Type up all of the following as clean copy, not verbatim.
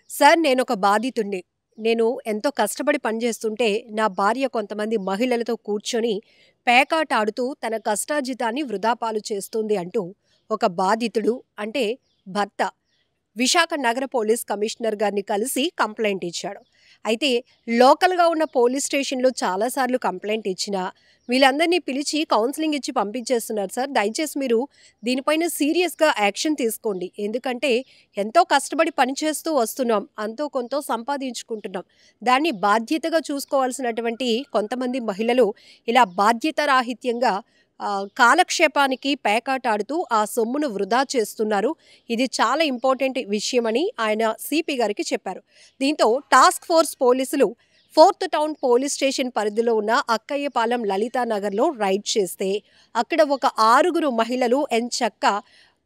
Sir నేనొక బాధితుడిని. నేను ఎంతో కష్టపడి పనిచేస్తుంటే, నా భార్య కొంతమంది మహిళలతో కూర్చొని పేకాట ఆడుతూ తన కష్టార్జితాన్ని వృధా పాలు చేస్తుంది అంటూ ఒక బాధితుడు అంటే భర్త విశాఖ నగర పోలీస్ కమిషనర్ గారిని కలిసి కంప్లెయింట్ ఇచ్చాడు. అయితే లోకల్‌గా ఉన్న పోలీస్ స్టేషన్‌లో చాలా సార్లు కంప్లెయింట్ ఇచ్చినా, వీళ్ళందరినీ పిలిచి కౌన్సెలింగ్ ఇచ్చి పంపించేస్తున్నారు సార్. దయచేసి మీరు దీనిపైన సీరియస్‌గా యాక్షన్ తీసుకోండి. ఎందుకంటే ఎంతో కష్టపడి పనిచేస్తూ వస్తున్నాం. అంతో కొంతో సంపాదించుకుంటున్నాం. దాన్ని బాధ్యతగా చూసుకోవాల్సినటువంటి కొంతమంది మహిళలు ఇలా బాధ్యతారాహిత్యంగా కాలక్షేపానికి పేకాట ఆడుతూ ఆ సొమ్మును వృధా చేస్తున్నారు. ఇది చాలా ఇంపార్టెంట్ విషయమని ఆయన సిపి గారికి చెప్పారు. దీంతో టాస్క్ ఫోర్స్ పోలీసులు ఫోర్త్ టౌన్ పోలీస్ స్టేషన్ పరిధిలో ఉన్న అక్కయ్యపాలెం లలితానగర్‌లో రైడ్ చేస్తే అక్కడ ఒక 6 మహిళలు ఎంచక్కా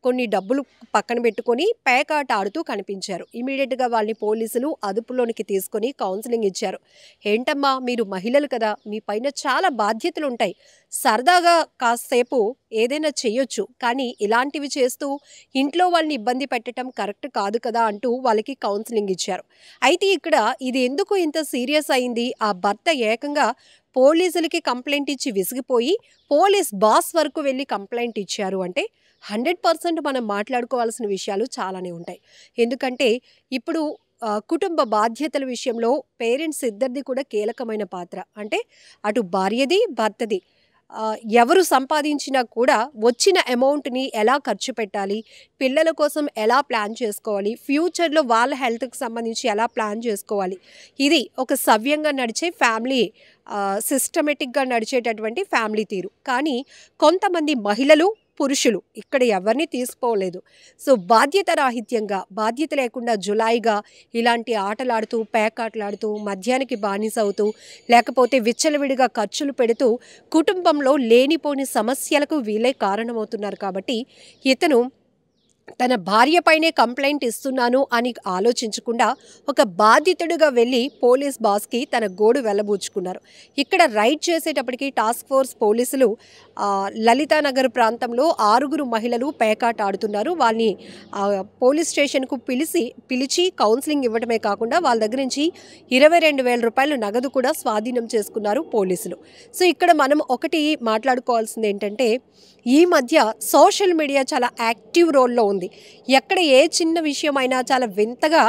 కొన్ని డబ్బులు పక్కన పెట్టుకొని పేకాట ఆడుతూ కనిపించారు. ఇమ్మీడియేట్‌గా వాళ్ళని పోలీసులు అదుపులోనికి తీసుకొని కౌన్సెలింగ్ ఇచ్చారు. "ఏంటమ్మా మీరు మహిళలు కదా! మీ పైన చాలా బాధ్యతలుంటాయి. సరదాగా కాసేపు ఏదైనా చెయ్యొచ్చు. కానీ ఇలాంటివి చేస్తూ ఇంట్లో వాళ్ళని ఇబ్బంది పెట్టటం కరెక్ట్ కాదు కదా!" అంటూ వాళ్ళకి కౌన్సెలింగ్ ఇచ్చారు. అయితే ఇక్కడ ఇది ఎందుకు ఇంత సీరియస్ అయింది? ఆ భర్త ఏకంగా పోలీసులకి కంప్లెయింట్ ఇచ్చి విసిగిపోయి పోలీస్ బాస్ వరకు వెళ్లి కంప్లెయింట్ ఇచ్చారు అంటే 100% మనం మాట్లాడుకోవాల్సిన విషయాలు చాలానే ఉంటాయి. ఎందుకంటే ఇప్పుడు కుటుంబ బాధ్యతల విషయంలో పేరెంట్స్ ఇద్దరిది కూడా కీలకమైన పాత్ర. అంటే అటు భార్యది, భర్తది. ఎవరు సంపాదించినా కూడా వచ్చిన అమౌంట్‌ని ఎలా ఖర్చు పెట్టాలి, పిల్లల కోసం ఎలా ప్లాన్ చేసుకోవాలి, ఫ్యూచర్‌లో వాళ్ళ హెల్త్‌కి సంబంధించి ఎలా ప్లాన్ చేసుకోవాలి. ఇది ఒక సవ్యంగా నడిచే ఫ్యామిలీ సిస్టమేటిక్‌గా నడిచేటటువంటి ఫ్యామిలీ తీరు. కానీ కొంతమంది మహిళలు, పురుషులు ఇక్కడ ఎవరిని తీసిపోలేదు. సో, బాధ్యత రాహిత్యంగా, బాధ్యత లేకుండా జులాయిగా ఇలాంటి ఆటలాడుతూ, పేకాటలాడుతూ, మద్యానికి బానిసవుతూ, లేకపోతే విచ్చలవిడిగా ఖర్చులు పెడుతూ, కుటుంబంలో లేనిపోని సమస్యలకు వీళ్ళే కారణమవుతున్నారు కాబట్టి, ఇతను తన భార్య పైనే కంప్లెయింట్ ఇస్తున్నాను అని ఆలోచించకుండా ఒక బాధితుడిగా వెళ్ళి పోలీస్ బాస్‌కి తన గోడు వెళ్లబుచ్చుకున్నారు. ఇక్కడ రైడ్ చేసేటప్పటికి టాస్క్ ఫోర్స్ పోలీసులు లలితానగర్ ప్రాంతంలో 6 మహిళలు పేకాట ఆడుతున్నారు. వాళ్ళని పోలీస్ స్టేషన్‌కు పిలిచి కౌన్సెలింగ్ ఇవ్వడమే కాకుండా వాళ్ళ దగ్గర నుంచి రూ. 22,000 నగదు కూడా స్వాధీనం చేసుకున్నారు పోలీసులు. సో, ఇక్కడ మనం ఒకటి మాట్లాడుకోవాల్సిందేంటంటే ఈ మధ్య సోషల్ మీడియా చాలా యాక్టివ్ రోల్‌లో ఉంది. ఎక్కడ ఏ చిన్న విషయమైనా చాలా వింతగా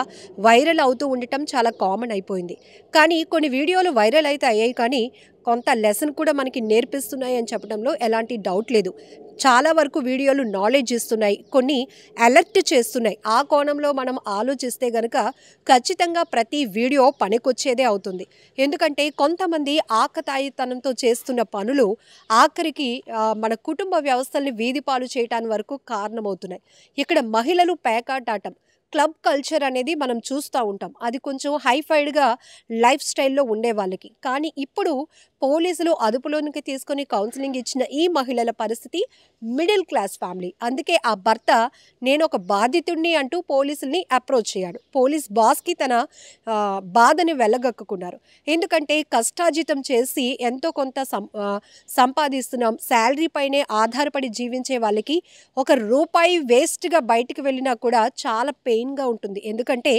వైరల్ అవుతూ ఉండటం చాలా కామన్ అయిపోయింది. కానీ కొన్ని వీడియోలు వైరల్ అయితే అయ్యాయి కానీ కొంత లెసన్ కూడా మనకి నేర్పిస్తున్నాయి అని చెప్పడంలో ఎలాంటి డౌట్ లేదు. చాలా వరకు వీడియోలు నాలెడ్జ్ ఇస్తున్నాయి. కొన్ని అలర్ట్ చేస్తున్నాయి. ఆ కోణంలో మనం ఆలోచిస్తే గనక ఖచ్చితంగా ప్రతి వీడియో పనికొచ్చేదే అవుతుంది. ఎందుకంటే కొంతమంది ఆకతాయితనంతో చేస్తున్న పనులు ఆఖరికి మన కుటుంబ వ్యవస్థల్ని వీధి పాలు చేయటాని వరకు కారణమవుతున్నాయి. ఇక్కడ మహిళలు పేకాటాటం క్లబ్ కల్చర్ అనేది మనం చూస్తూ ఉంటాం. అది కొంచెం హైఫైడ్‌గా లైఫ్ స్టైల్‌లో ఉండేవాళ్ళకి. కానీ ఇప్పుడు పోలీసులు అదుపులోనికి తీసుకొని కౌన్సెలింగ్ ఇచ్చిన ఈ మహిళల పరిస్థితి మిడిల్ క్లాస్ ఫ్యామిలీ. అందుకే ఆ భర్త నేనొక బాధితుడిని అంటూ పోలీసుల్ని అప్రోచ్ అయ్యాడు. పోలీస్ బాస్‌కి తన బాధని వెళ్ళగక్కుకున్నారు. ఎందుకంటే కష్టార్జితం చేసి ఎంతో కొంత సంపాదిస్తున్నాం. శాలరీ పైనే ఆధారపడి జీవించే వాళ్ళకి ఒక రూపాయి వేస్ట్‌గా బయటికి వెళ్ళినా కూడా చాలా పెయిన్‌గా ఉంటుంది. ఎందుకంటే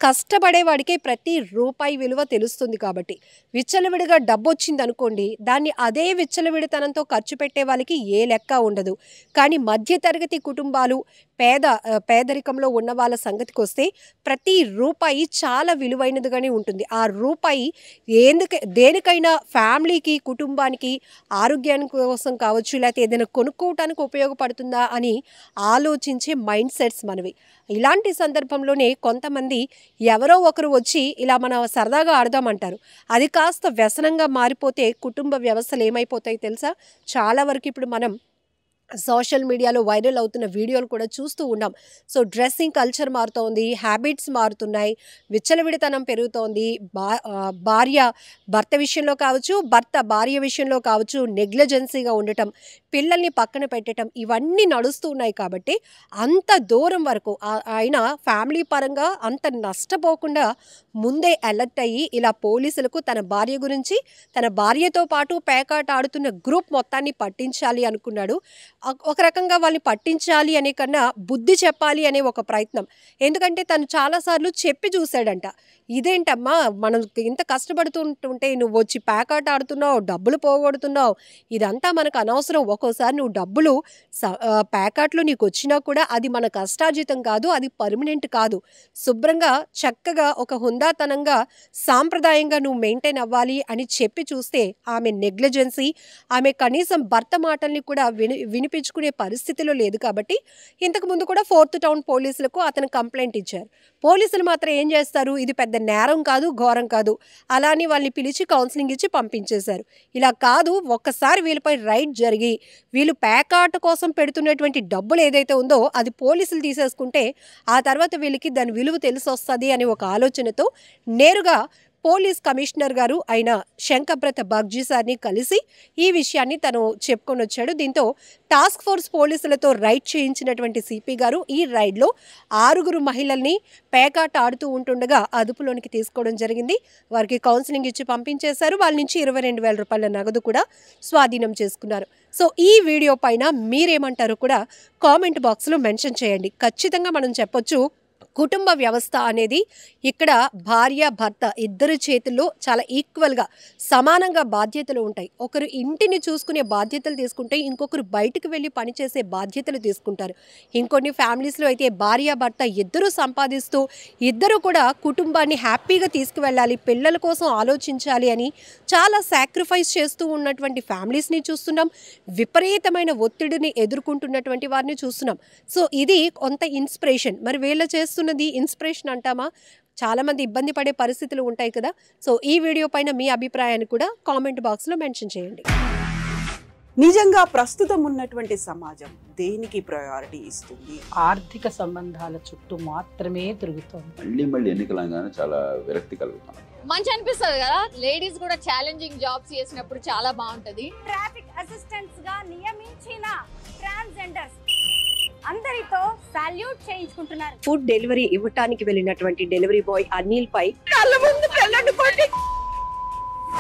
కష్టపడేవాడికే ప్రతి రూపాయి విలువ తెలుస్తుంది కాబట్టి. విచ్చలవిడిగా డబ్బొచ్చిందనుకోండి, దాన్ని అదే విచ్చలవిడితనంతో ఖర్చు పెట్టే వాళ్ళకి ఏ లెక్క ఉండదు. కానీ మధ్య తరగతి కుటుంబాలు, పేదరికంలో ఉన్న వాళ్ళ సంగతికొస్తే ప్రతి రూపాయి చాలా విలువైనదిగానే ఉంటుంది. ఆ రూపాయి దేనికైనా ఫ్యామిలీకి, కుటుంబానికి, ఆరోగ్యానికి కోసం కావచ్చు, లేతే ఏదైనా కొనుక్కోవటానికి ఉపయోగపడుతుందా అని ఆలోచించే మైండ్ సెట్స్ మనవి. ఇలాంటి సందర్భంలోనే కొంతమంది ఎవరో ఒకరు వచ్చి ఇలా మనం సరదాగా ఆడదామంటారు. అది కాస్త వ్యసనంగా మారిపోతే కుటుంబ వ్యవస్థలు ఏమైపోతాయో తెలుసా? చాలా వరకు ఇప్పుడు మనం సోషల్ మీడియాలో వైరల్ అవుతున్న వీడియోలు కూడా చూస్తూ ఉన్నాం. సో, డ్రెస్సింగ్ కల్చర్ మారుతోంది, హ్యాబిట్స్ మారుతున్నాయి, విచ్చలవిడితనం పెరుగుతోంది. భార్య భర్త విషయంలో కావచ్చు, భర్త భార్య విషయంలో కావచ్చు నెగ్లిజెన్సీగా ఉండటం, పిల్లల్ని పక్కన పెట్టటం ఇవన్నీ నడుస్తూ ఉన్నాయి కాబట్టి అంత దూరం వరకు ఆయన ఫ్యామిలీ పరంగా అంత నష్టపోకుండా ముందే అలర్ట్ అయ్యి ఇలా పోలీసులకు తన భార్య గురించి, తన భార్యతో పాటు పేకాట ఆడుతున్న గ్రూప్ మొత్తాన్ని పట్టించాలి అనుకున్నాడు. ఒక రకంగా వాళ్ళని పట్టించాలి అనే కన్నా బుద్ధి చెప్పాలి అనే ఒక ప్రయత్నం. ఎందుకంటే తను చాలా సార్లు చెప్పి చూసాడంట. "ఇదేంటమ్మా మనం ఇంత కష్టపడుతుంటుంటే నువ్వొచ్చి పేకాట ఆడుతున్నావు, డబ్బులు పోగొడుతున్నావు. ఇదంతా మనకు అనవసరం. ఒక్కోసారి నువ్వు డబ్బులు పేకాటలో నీకొచ్చినా కూడా అది మన కష్టార్జితం కాదు. అది పర్మనెంట్ కాదు. శుభ్రంగా చక్కగా ఒక హుందాతనంగా సాంప్రదాయంగా నువ్వు మెయింటైన్ అవ్వాలి" అని చెప్పి చూస్తే ఆమె నెగ్లిజెన్సీ, ఆమె కనీసం భర్త మాటల్ని కూడా వినిపించుకునే పరిస్థితిలో లేదు కాబట్టి ఇంతకుముందు కూడా 4th టౌన్ పోలీసులకు అతను కంప్లైంట్ ఇచ్చారు. పోలీసులు మాత్రం ఏం చేస్తారు, ఇది పెద్ద నేరం కాదు, ఘోరం కాదు, అలా అని వాళ్ళని పిలిచి కౌన్సిలింగ్ ఇచ్చి పంపించేశారు. ఇలా కాదు, ఒక్కసారి వీళ్ళపై రైడ్ జరిగి వీళ్ళు పేకాట కోసం పెడుతున్నటువంటి డబ్బులు ఏదైతే ఉందో అది పోలీసులు తీసేసుకుంటే ఆ తర్వాత వీళ్ళకి దాని విలువ తెలిసొస్తుంది అనే ఒక ఆలోచనతో నేరుగా పోలీస్ కమిషనర్ గారు అయిన శంకబ్రత బాగ్జీ సార్ని కలిసి ఈ విషయాన్ని తను చెప్పుకొని వచ్చాడు. దీంతో టాస్క్ ఫోర్స్ పోలీసులతో రైడ్ చేయించినటువంటి సిపి గారు ఈ రైడ్లో 6 మహిళల్ని పేకాట ఆడుతూ ఉంటుండగా అదుపులోనికి తీసుకోవడం జరిగింది. వారికి కౌన్సిలింగ్ ఇచ్చి పంపించేశారు. వాళ్ళ నుంచి 22,000 రూపాయల నగదు కూడా స్వాధీనం చేసుకున్నారు. సో ఈ వీడియో పైన మీరేమంటారో కూడా కామెంట్ బాక్స్లో మెన్షన్ చేయండి. ఖచ్చితంగా మనం చెప్పొచ్చు, కుటుంబ వ్యవస్థ అనేది ఇక్కడ భార్య భర్త ఇద్దరి చేతుల్లో చాలా ఈక్వల్గా సమానంగా బాధ్యతలు ఉంటాయి. ఒకరు ఇంటిని చూసుకునే బాధ్యతలు తీసుకుంటే ఇంకొకరు బయటకు వెళ్ళి పనిచేసే బాధ్యతలు తీసుకుంటారు. ఇంకొన్ని ఫ్యామిలీస్లో అయితే భార్య భర్త ఇద్దరూ సంపాదిస్తూ ఇద్దరు కూడా కుటుంబాన్ని హ్యాపీగా తీసుకువెళ్ళాలి, పిల్లల కోసం ఆలోచించాలి అని చాలా సాక్రిఫైస్ చేస్తూ ఉన్నటువంటి ఫ్యామిలీస్ని చూస్తున్నాం. విపరీతమైన ఒత్తిడిని ఎదుర్కొంటున్నటువంటి వారిని చూస్తున్నాం. సో ఇది కొంత ఇన్స్పిరేషన్. మరి వీళ్ళ చేస్తున్నది ఇన్స్పిరేషన్ అంటామా? చాలామంది ఇబ్బంది పడే పరిస్థితులు ఉంటాయి కదా. సో ఈ వీడియో పైన మీ అభిప్రాయాన్ని కూడా కామెంట్ బాక్స్లో మెన్షన్ చేయండి. నిజంగా ప్రస్తుతం ఉన్నటువంటి సమాజం దేనికి ప్రయారిటీ ఇస్తుంది? ఆర్థిక సంబంధాల చుట్టూ మాత్రమే తిరుగుతోంది. మళ్ళీ ఎన్నికలంగానే చాలా విరక్తి కలుగుతున్నాం. మంచి అనిపిస్తుంది కదా, లేడీస్ కూడా ఛాలెంజింగ్ జాబ్స్ చేసినప్పుడు చాలా బాగుంటది. ట్రాఫిక్ అసిస్టెంట్స్ గా నియమించిన ట్రాన్స్జెండర్స్ అందరితో సాల్యూట్ చేయించుకుంటున్నారు. ఫుడ్ డెలివరీ ఇవ్వటానికి వెళ్ళినటువంటి డెలివరీ బాయ్ అనిల్ పై కళ్ళ ముందు పెళ్ళండి